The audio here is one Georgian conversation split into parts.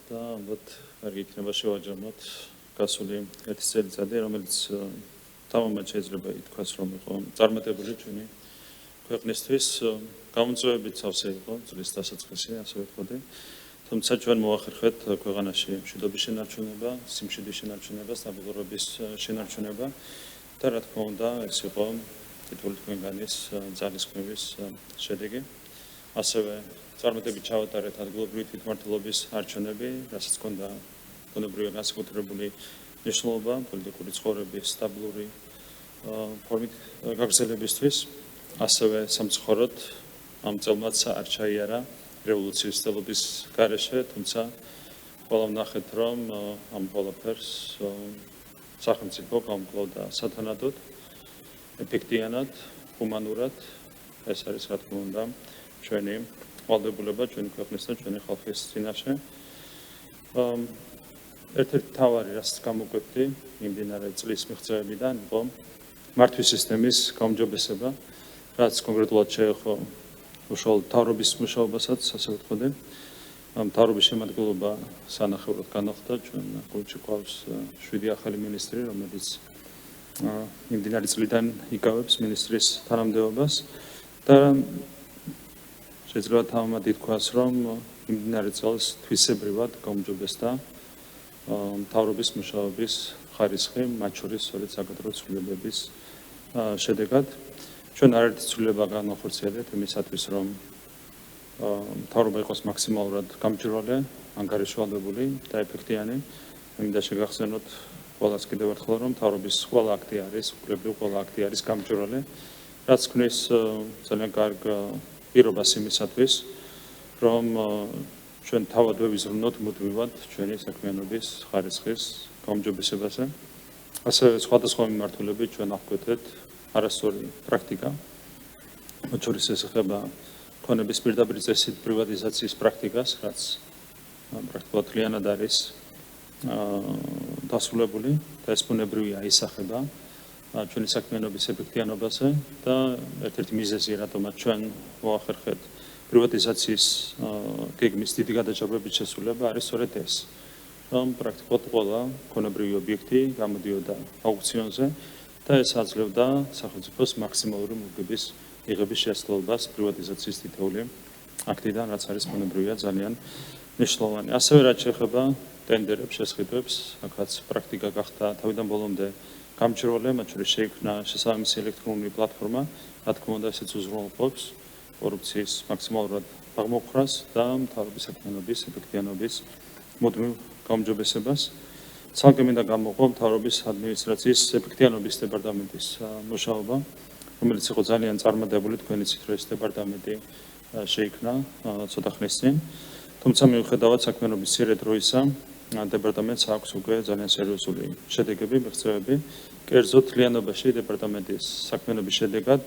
და ალბათ არ იქნება შევაჯამოთ გასული 1 წელიწადი, რომელიც თამამად შეიძლება ითქვას, რომ იყო წარმატებული ჩვენი ქვეყნისთვის, გამომწვევებით სავსე იყო წლის დასაწყისი, ასე ვთქვი. თუმცა ჩვენ მოახერხეთ ქვეყანაში მშვიდობის შენარჩუნება, სიმშვიდის შენარჩუნება, სტაბილურობის შენარჩუნება და რა თქმა უნდა, ეს იყო თითოეული თქვენგანის ძალისხმევის შედეგი. ასევე წარმატებით ჩავატარეთ ადგილობრივი თვითმმართველობის არჩევნები, რასაც ჰქონდა ბუნებრივი განსაკუთრებული მნიშვნელობა პოლიტიკური ცხოვრების სტაბილური ფორმით გაგრძელებისთვის. ასევე სამწუხაროდ ამ წელმაც არ ჩაიარა რევოლუციის სტელობის გარეშე, თუმცა ყველა ვნახეთ, რომ ამ ყველაფერს სახელმწიფო გამკლავდა სათანადოდ, ეფექტიანად, ჰუმანურად. ეს არის რა თქმა უნდა ჩვენი ვალდებულება, ჩვენი ქვეყნის და ჩვენი ხალხის წინაშე. ერთ-ერთი მთავარი, რაც გამოგვექდი იმდინარე წლის მიღწევებიდან, იყო მართვის სისტემის გაუმჯობესება, რაც კონკრეტულად შეეხო უშუალოდ მთავრობის მუშაობასაც, ასე ვთქვი. მთავრობის შემადგენლობა სანახევროდ განახლდა, ჩვენ გულში გვყავს 7 ახალი მინისტრი, რომელიც იმდინარი წლიდან იკავებს მინისტრის თანამდებობას და შეიძლება თამამად ითქვას, რომ იმდინარე წელს თვისებრივად გაუმჯობესდა მთავრობის მუშაობის ხარისხი, მათ შორის სწორედ საკადრო ცვლილებების შედეგად. ჩვენ არაერთი ცვლილება განვახორციელებთ იმისათვის, რომ მთავრობა იყოს მაქსიმალურად გამჭვირვალე, ანგარიშვალდებული და ეფექტიანი. მინდა შეგახსენოთ ყველას კიდევ ერთხელ, რომ მთავრობის ყველა აქტი არის, უკრებრივ ყველა აქტი არის გამჭვირვალე, რაც ქმნის ძალიან კარგ პირობას იმისათვის, რომ ჩვენ თავად ვევიზრუნოთ მუდმივად ჩვენი საქმიანობის ხარისხის გაუმჯობესებაზე. ასევე სხვადასხვა მიმართულებით ჩვენ აღკვეთეთ არასწორი პრაქტიკა, მათ შორის ეს ეხება ქონების პირდაპირ წესით პრივატიზაციის პრაქტიკას, რაც პრაქტიკულად მთლიანად არის დასრულებული და ეს ბუნებრივია ისახება ჩვენი საქმიანობის ეფექტიანობაზე და ერთ-ერთი მიზეზი, რატომაც ჩვენ მოახერხეთ პრივატიზაციის გეგმის დიდი გადაჭრობებით შესრულება, არის სწორედ ეს, რომ პრაქტიკულად ყველა ქონებრივი ობიექტი გამოდიოდა აუქციონზე და ეს აძლევდა სახელმწიფოს მაქსიმალური მოგების იღების შესაძლებლობას პრივატიზაციის თითოეული აქტიდან, რაც არის ბუნებრივია ძალიან მნიშვნელოვანი. ასევე რაც შეეხება ტენდერებს, შესყიდვებს, აქაც პრაქტიკა გახდა თავიდან ბოლომდე გამჭვირვალე, მათ შორის შეიქმნა შესაბამისი ელექტრონული პლატფორმა, რა თქმა უნდა, ესეც უზრუნველყოფს კორუფციის მაქსიმალურად აღმოფხვრას და მთავრობის საქმიანობის ეფექტიანობის მუდმივ გაუმჯობესებას. ცალკე მინდა გამოვყო მთავრობის ადმინისტრაციის ეფექტიანობის დეპარტამენტის მუშაობა, რომელიც იყო ძალიან წარმატებული, თქვენ იცით, რომ ეს დეპარტამენტი შეიქმნა ცოტა ხნის წინ. თუმცა მიუხედავად საქმიანობის მცირე დროისა, დეპარტამენტს აქვს უკვე ძალიან სერიოზული შედეგები, მიღწევები. კერძოდ, მთლიანობაში დეპარტამენტის საქმიანობის შედეგად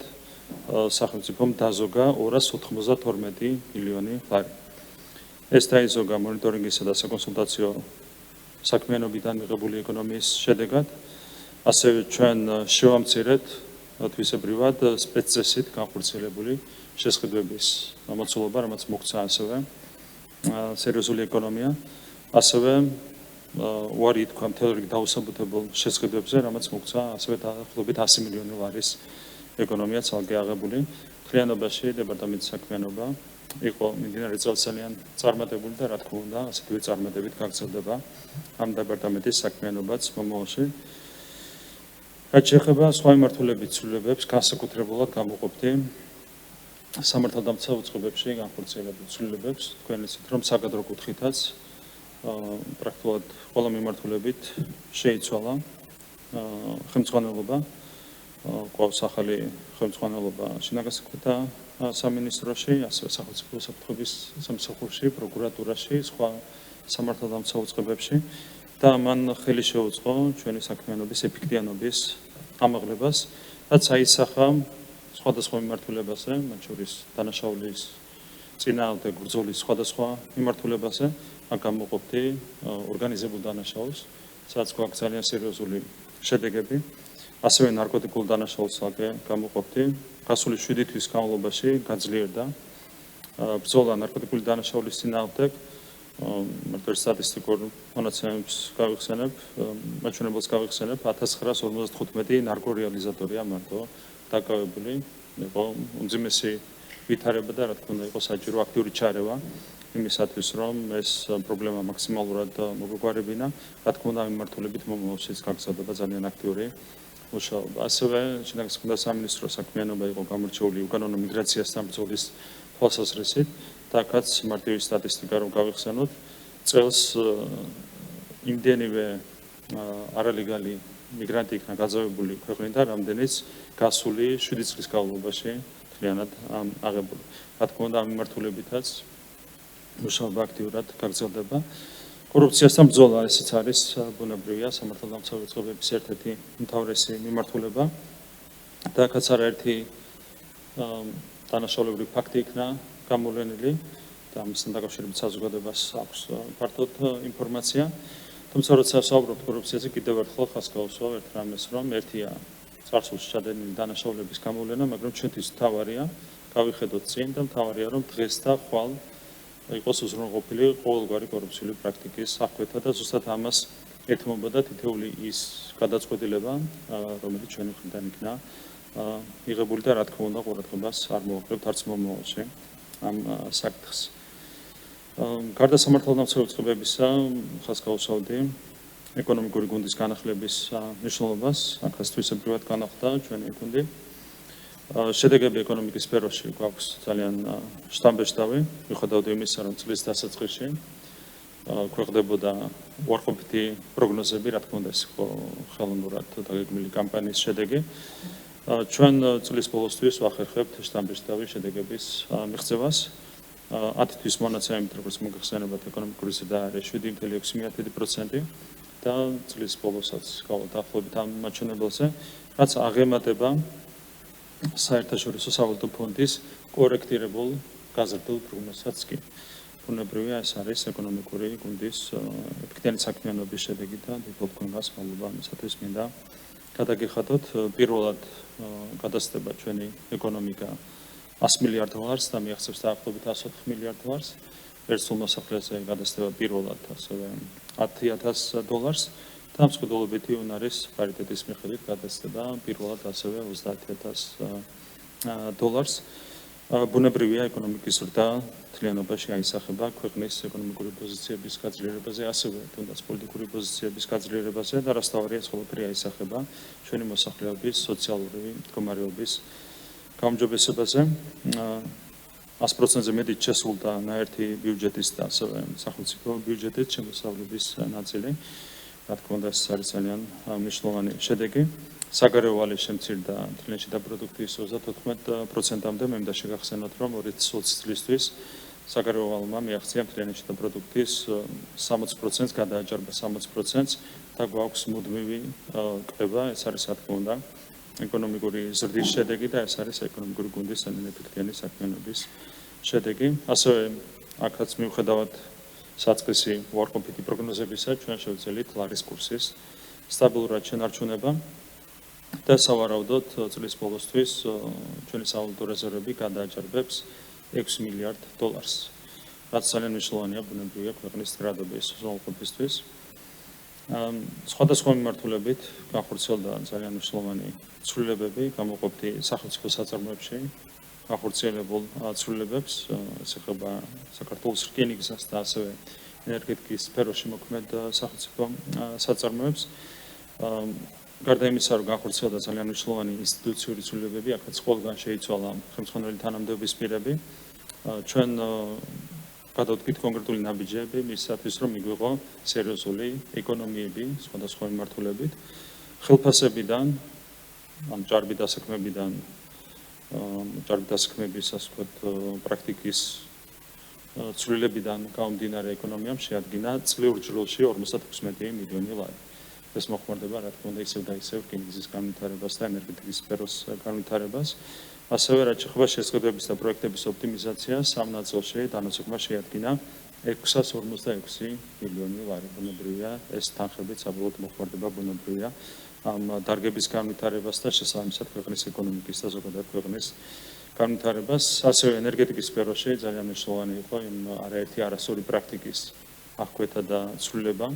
სახელმწიფომ დაზოგა 292 მილიონი ლარი. ეს დაიზოგა მონიტორინგისა და საკონსულტაციო საქმიანობიდან მიღებული ეკონომიის შედეგად. ასევე ჩვენ შევამცირეთ თვისებრივად სპეცწესით განხორციელებული შესყიდვების მოცულობა, რამაც მოგვცა ასევე სერიოზული ეკონომია. ასევე უარი ითქვა მთელ რიგ დაუსაბუთებელ შესყიდვებზე, რამაც მოგვცა ასევე დაახლოებით 100 მილიონი ლარის ეკონომია ცალკე აღებული. მთლიანობაში დეპარტამენტის საქმიანობა იყო მიმდინარე წელს ძალიან წარმატებული და რა თქმა უნდა, ასეთივე წარმატებით გაგრძელდება ამ დეპარტამენტის საქმიანობაც მომავალში. რაც შეეხება სხვა მიმართულებით ცვლილებებს, განსაკუთრებულად გამოყოფდი სამართალდამცავ უწყებებში განხორციელებულ ცვლილებებს. თქვენ იცით, რომ საკადრო კუთხითაც პრაქტიკულად ყველა მიმართულებით შეიცვალა ხელმძღვანელობა. გვაქვს ახალი ხელმძღვანელობა შინაგანსაკუთრებათა სამინისტროში, ასევე სახელმწიფო საფრთხების სამსახურში, პროკურატურაში, სხვა სამართალდამცავ უწყებებში და მან ხელი შეუწყო ჩვენი საქმიანობის ეფექტიანობის ამაღლებას, რაც აისახა სხვადასხვა მიმართულებაზე, მათ შორის დანაშაულის წინააღმდეგ ბრძოლის სხვადასხვა მიმართულებაზე. აქ გამოყოფდი ორგანიზებულ დანაშაულს, სადაც გვაქვს ძალიან სერიოზული შედეგები. ასევე ნარკოტიკულ დანაშაულს გამოყოფდი. გასული 7 თვის განმავლობაში გაძლიერდა ბრძოლა ნარკოტიკული დანაშაულის წინააღმდეგ მარტო სტატისტიკურ მონაცემებს გავიხსენებ, მაჩვენებელს გავიხსენებ, 1955 ნარკორეალიზატორია მარტო დაკავებული, იყო უმძიმესი ვითარება და რა თქმა უნდა იყო საჭირო აქტიური ჩარევა იმისათვის, რომ ეს პრობლემა მაქსიმალურად მოგვეგვარებინა, რა თქმა უნდა მიმართულებით მომავალშიც გაგრძელდება ძალიან აქტიური მუშაობა. ასევე შინაგან საქმეთა სამინისტროს საქმიანობა იყო გამორჩეული უკანონო მიგრაციასთან ბრძოლის თვალსაზრისით და აქაც მარტივი სტატისტიკა რომ გავიხსენოთ, წელს იმდენივე არალეგალი მიგრანტი იქნა გაძევებული ქვეყნიდან, რამდენიც გასული 7 წლის განმავლობაში მთლიანად აღებული. რა თქმა უნდა, ამ მიმართულებითაც მუშაობა აქტიურად გაგრძელდება. კორუფციასთან ბრძოლა ესეც არის ბუნებრივია სამართალდამცავი წყობების ერთ-ერთი უმთავრესი მიმართულება და აქაც არაერთი დანაშაულებრივი ფაქტი იქნა გამოვლენილი და ამისთან დაკავშირებით საზოგადოებას აქვს ფართოდ ინფორმაცია. თუმცა როცა ვსაუბრობთ კორუფციაზე, კიდევ ერთხელ ხაზს გავუსვა ერთ რამეს, რომ ერთია წარსულში ჩადენილი დანაშაულების გამოვლენა, მაგრამ ჩვენთვის მთავარია გავიხედოთ წინ და მთავარია რომ დღეს და ხვალ იყოს უზრუნველყოფილი ყოველგვარი კორუფციული პრაქტიკის აღკვეთა და ზუსტად ამას ეთმობოდა თითეული ის გადაწყვეტილება, რომელიც ჩვენი მხრიდან იქნა მიღებული და რა თქმა უნდა ყურადღებას არ მოვაკლებთ არც მომავალში ამ საკითხს. გარდა სამართალდამცავი წყობებისა, ხაზს გავუსვავდი ეკონომიკური გუნდის განახლების მნიშვნელობას, აქაც თვისებრივად განახლდა ჩვენი გუნდი. შედეგები ეკონომიკის სფეროში გვაქვს ძალიან შთამბეჭდავი, მიუხედავად იმისა, რომ წლის დასაწყისში ქვეყნდებოდა უარყოფითი პროგნოზები, რა თქმა უნდა, ეს იყო ხელოვნურად დაგეგმილი კამპანიის შედეგი. ჩვენ წლის ბოლოსთვის ვახერხებთ შთამბეჭდავი შედეგების მიღწევას. 10 თვის მონაცემებით, როგორც მოგეხსენებათ, ეკონომიკური ზრდა არის 7.6% და წლის ბოლოსაც გავდაახლოებით ამ მაჩვენებელზე, რაც აღემატება საერთაშორისო სავალუტო ფონდის კორექტირებულ გაზრდილ პროგნოზსაც კი. ბუნებრივია ეს არის ეკონომიკური გუნდის ეფექტიანი საქმიანობის შედეგი და დიდ გონებას მადლობა ამისათვის მინდა გადაგიხადოთ. პირველად გადასწრება ჩვენი ეკონომიკა 100 მილიარდ დოლარს და მიაღწევს დაახლოებით 104 მილიარდ დოლარს. ერთსულ მოსახლეზე გადასწრება პირველად ასევე 10,000 დოლარს და მსხვერპლობითი უნარის პარიტეტის მიხედვით გადასწრება პირველად ასევე 30,000 დოლარს. ბუნებრივია ეკონომიკის ზრდა მთლიანობაში აისახება ქვეყნის ეკონომიკური პოზიციების გაძლიერებაზე, ასევე თუნდაც პოლიტიკური პოზიციების გაძლიერებაზე და რასთავარია ეს ყველაფერი აისახება ჩვენი მოსახლეობის სოციალური მდგომარეობის გაუმჯობესებაზე. 100%-ზე მეტი შესულდა ნაერთი ბიუჯეტის და ასევე სახელმწიფო ბიუჯეტის შემოსავლების ნაწილი. რა თქმა უნდა, ეს არის ძალიან მნიშვნელოვანი შედეგი. საგარეო ვალე შემცირდა მთლიანში და პროდუქტის 34%-მდე. მე მინდა შეგახსენოთ, რომ 2020 წლისთვის საგარეო ვალმა მიაღწია მთლიანში და პროდუქტის 60%-ს, გადააჭარბა 60%-ს და გვაქვს მუდმივი კრება, ეს არის რა თქმა უნდა ეკონომიკური ზრდის შედეგი და ეს არის ეკონომიკური გუნდის ძალიან ეფექტიანი საქმიანობის შედეგი. ასევე აქაც მიუხედავად საწყისი უარყოფითი პროგნოზებისა, ჩვენ შევძელით ლარის კურსის სტაბილურად შენარჩუნება და სავარაუდოდ წლის ბოლოსთვის ჩვენი სავალუტო რეზერვები გადააჭარბებს 6 მილიარდ დოლარს, რაც ძალიან მნიშვნელოვანია ბუნებრივია ქვეყნის ტრადობის უზრუნველყოფისთვის. სხვადასხვა მიმართულებით განხორციელდა ძალიან მნიშვნელოვანი ცვლილებები, გამოყოფდი სახელმწიფო საწარმოებში განხორციელებულ ცვლილებებს, ეს ეხება საქართველოს რკინიგზას და ასევე ენერგეტიკის სფეროში მოქმედ სახელმწიფო საწარმოებს. გარდა იმისა, რომ განხორციელდა ძალიან მნიშვნელოვანი ინსტიტუციური ცვლილებები, აქაც ყველგან შეიცვალა ხელმძღვანელი თანამდებობის პირები. ჩვენ გადავდგით კონკრეტული ნაბიჯები მისათვის, რომ მიგვიღო სერიოზული ეკონომიები სხვადასხვა მიმართულებით, ხელფასებიდან, ამ ჭარბი დასაქმებიდან, ჭარბი დასაქმების ასე ვთქვათ პრაქტიკის ცვლილებიდან გამომდინარე ეკონომიამ შეადგინა წლიურ ჯგუფში 56 მილიონი ლარი. ეს მოხმარდება, რა თქმა უნდა, ისევ და ისევ რკინიგზის განვითარებას და ენერგეტიკის სფეროს განვითარებას. ასევე რაც შეეხება შესყიდვების და პროექტების ოპტიმიზაციას, ამ ნაწილში დანაცვლება შეადგინა 656 მილიონი ლარი. ბუნებრივია, ეს თანხებით საბოლოოდ მოხმარდება ბუნებრივია ამ დარგების განვითარებას და შესაბამისად ქვეყნის ეკონომიკის და ზოგადად ქვეყნის განვითარებას. ასევე ენერგეტიკის სფეროში ძალიან მნიშვნელოვანი იყო იმ არაერთი არასწორი პრაქტიკის აღკვეთა და ცვლილება,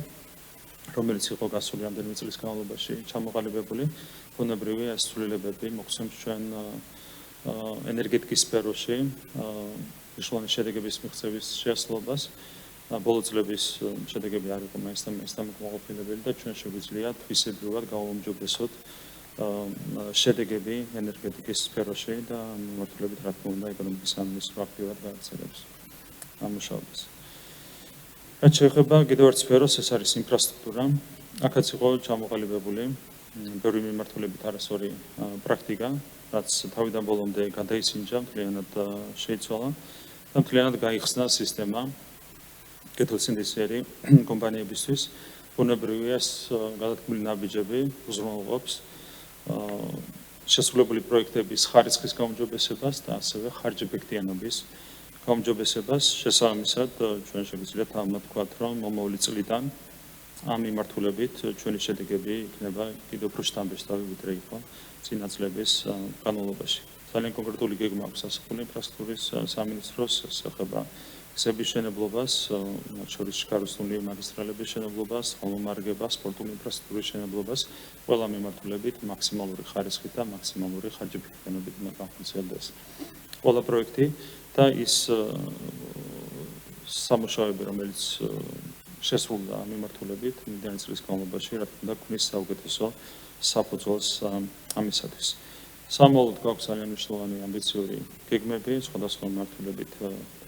რომელიც იყო გასული რამდენიმე წლის განმავლობაში ჩამოყალიბებული, ბუნებრივია ეს ცვლილებები მოგვცემს ჩვენ ენერგეტიკის სფეროში მნიშვნელოვანი შედეგების მიღწევის შესაძლებლობას. ბოლო წლების შედეგები არ იყო მაინც დამოკმაყოფილებელი და ჩვენ შეგვიძლია თვისებრივად გავაუმჯობესოთ შედეგები ენერგეტიკის სფეროში და მიმართულებით რა თქმა უნდა ეკონომიკის სამინისტრო აქტიურად გააგრძელებს ამ მუშაობას. რაც შეეხება კიდევ ერთ სფეროს, ეს არის ინფრასტრუქტურა. აქაც იყო ჩამოყალიბებული ბევრი მიმართულებით არასწორი პრაქტიკა, რაც თავიდან ბოლომდე გადაისინჯა, მთლიანად შეიცვალა და მთლიანად გაიხსნა სისტემა კეთილსინდისიერი კომპანიებისთვის. ბუნებრივია ეს გადადგმული ნაბიჯები უზრუნველყოფს შესრულებული პროექტების ხარისხის გაუმჯობესებას და ასევე ხარჯებექტიანობის გაუმჯობესებას. შესაბამისად, ჩვენ შეგვიძლია თავმოთქვათ, რომ მომავალი წლიდან ამ მიმართულებით ჩვენი შედეგები იქნება კიდევ უფრო შთამბეჭდავი, ვიდრე იყო წინა წლების განმავლობაში. ძალიან კონკრეტული გეგმა აქვს ასახული ინფრასტრუქტურის სამინისტროს, ეს ეხება გზების მშენებლობას, მათ შორის შქაროსნული მაგისტრალების მშენებლობას, ხმოვანმარაგებას, სპორტული ინფრასტრუქტურის მშენებლობას, ყველა მიმართულებით მაქსიმალური ხარისხით და მაქსიმალური ხარჯებითობით უნდა განხორციელდეს ყველა პროექტი და ის სამუშაოები, რომელიც შესრულდა მიმართულებით მიდიანი წლის განმავლობაში, რა თქმა უნდა, ქმნის საუკეთესო საფუძველს ამისათვის. სამოვლოდ გვაქვს ძალიან მნიშვნელოვანი ამბიციური გეგმები, სხვადასხვა მიმართულებით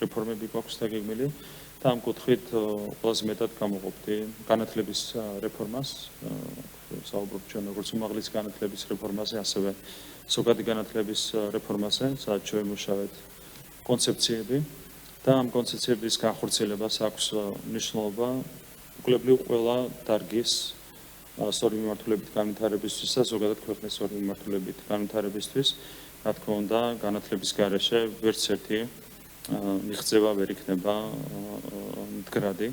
რეფორმები გვაქვს დაგეგმილი და ამ კუთხით ყველაზე მეტად გამოვყოფდი განათლების რეფორმას, საუბრობ ჩვენ როგორც უმაღლეს განათლების რეფორმაზე, ასევე ზოგადი განათლების რეფორმაზე, სადაც შევიმუშავეთ კონცეფციები და ამ კონცეფციების განხორციელებას აქვს მნიშვნელობა უკლებრივ ყველა დარგის სწორი მიმართულებით განვითარებისთვის და ზოგადად ქვეყნის სწორი მიმართულებით განვითარებისთვის. რა თქმა უნდა, განათლების გარეშე ვერც ერთი მიღწევა ვერ იქნება მდგრადი.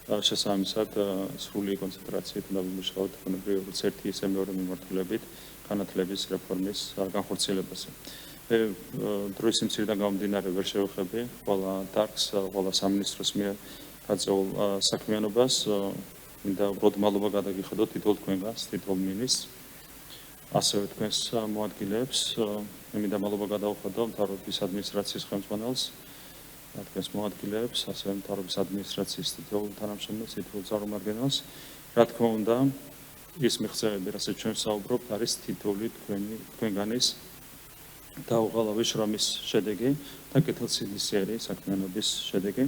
შესაბამისად, სრული კონცენტრაციით უნდა ვიმუშაოთ ბუნებრივი როგორც ერთი, ისე მეორე მიმართულებით განათლების რეფორმის განხორციელებაზე. დროის სიმცირიდან გამომდინარე ვერ შევეხები ყველა დარგს, ყველა სამინისტროს მიერ გაწეულ საქმიანობას. მინდა უბრალოდ მადლობა გადაგიხადოთ თითოეულ თქვენგანს, თითოეულ მინისტრს, ასევე თქვენს მოადგილეებს. მინდა მადლობა გადავხადო მთავრობის ადმინისტრაციის ხელმძღვანელს, თქვენს მოადგილეებს, ასევე მთავრობის ადმინისტრაციის თითოეულ თანამშრომელს, თითოეულ წარმომადგენელს. რა თქმა უნდა, ის მიღწევები, რასაც ჩვენ ვსაუბრობთ, არის თითოეული თქვენგანის დაუღალავი შრომის შედეგი და კეთილსინდისიერი საქმიანობის შედეგი.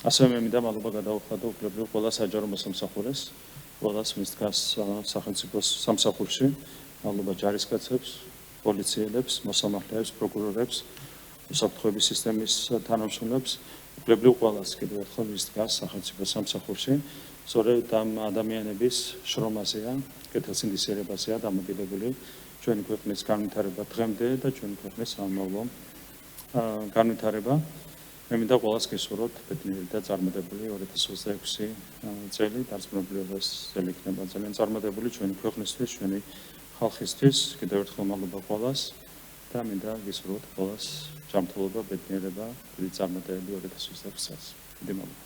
ასევე მე მინდა მადლობა გადავხადო უკლებრივ ყველა საჯარო მოსამსახურეს, ყველას ვინც დგას სახელმწიფოს სამსახურში, მადლობა ჯარისკაცებს, პოლიციელებს, მოსამართლეებს, პროკურორებს, უსაფრთხოების სისტემის თანამშრომლებს, უკლებრივ ყველას კიდევ ერთხელ ვინც დგას სახელმწიფოს სამსახურში. სწორედ ამ ადამიანების შრომაზეა, კეთილსინდისიერებაზეა დამოკიდებული ჩვენი ქვეყნის განვითარება დღემდე და ჩვენი ქვეყნის სამომავლო განვითარება. მე მინდა ყველას გესურვოთ ბედნიერი და წარმატებული 2026 წელი, დარწმუნებულებას წელი იქნება ძალიან წარმატებული ჩვენი ქვეყნისთვის, ჩვენი ხალხისთვის. კიდევ ერთხელ მადლობა ყველას და მინდა გესურვოთ ყველას ჯანმრთელობა, ბედნიერება, დიდი წარმატებები 2026 წელს. დიდი მადლობა.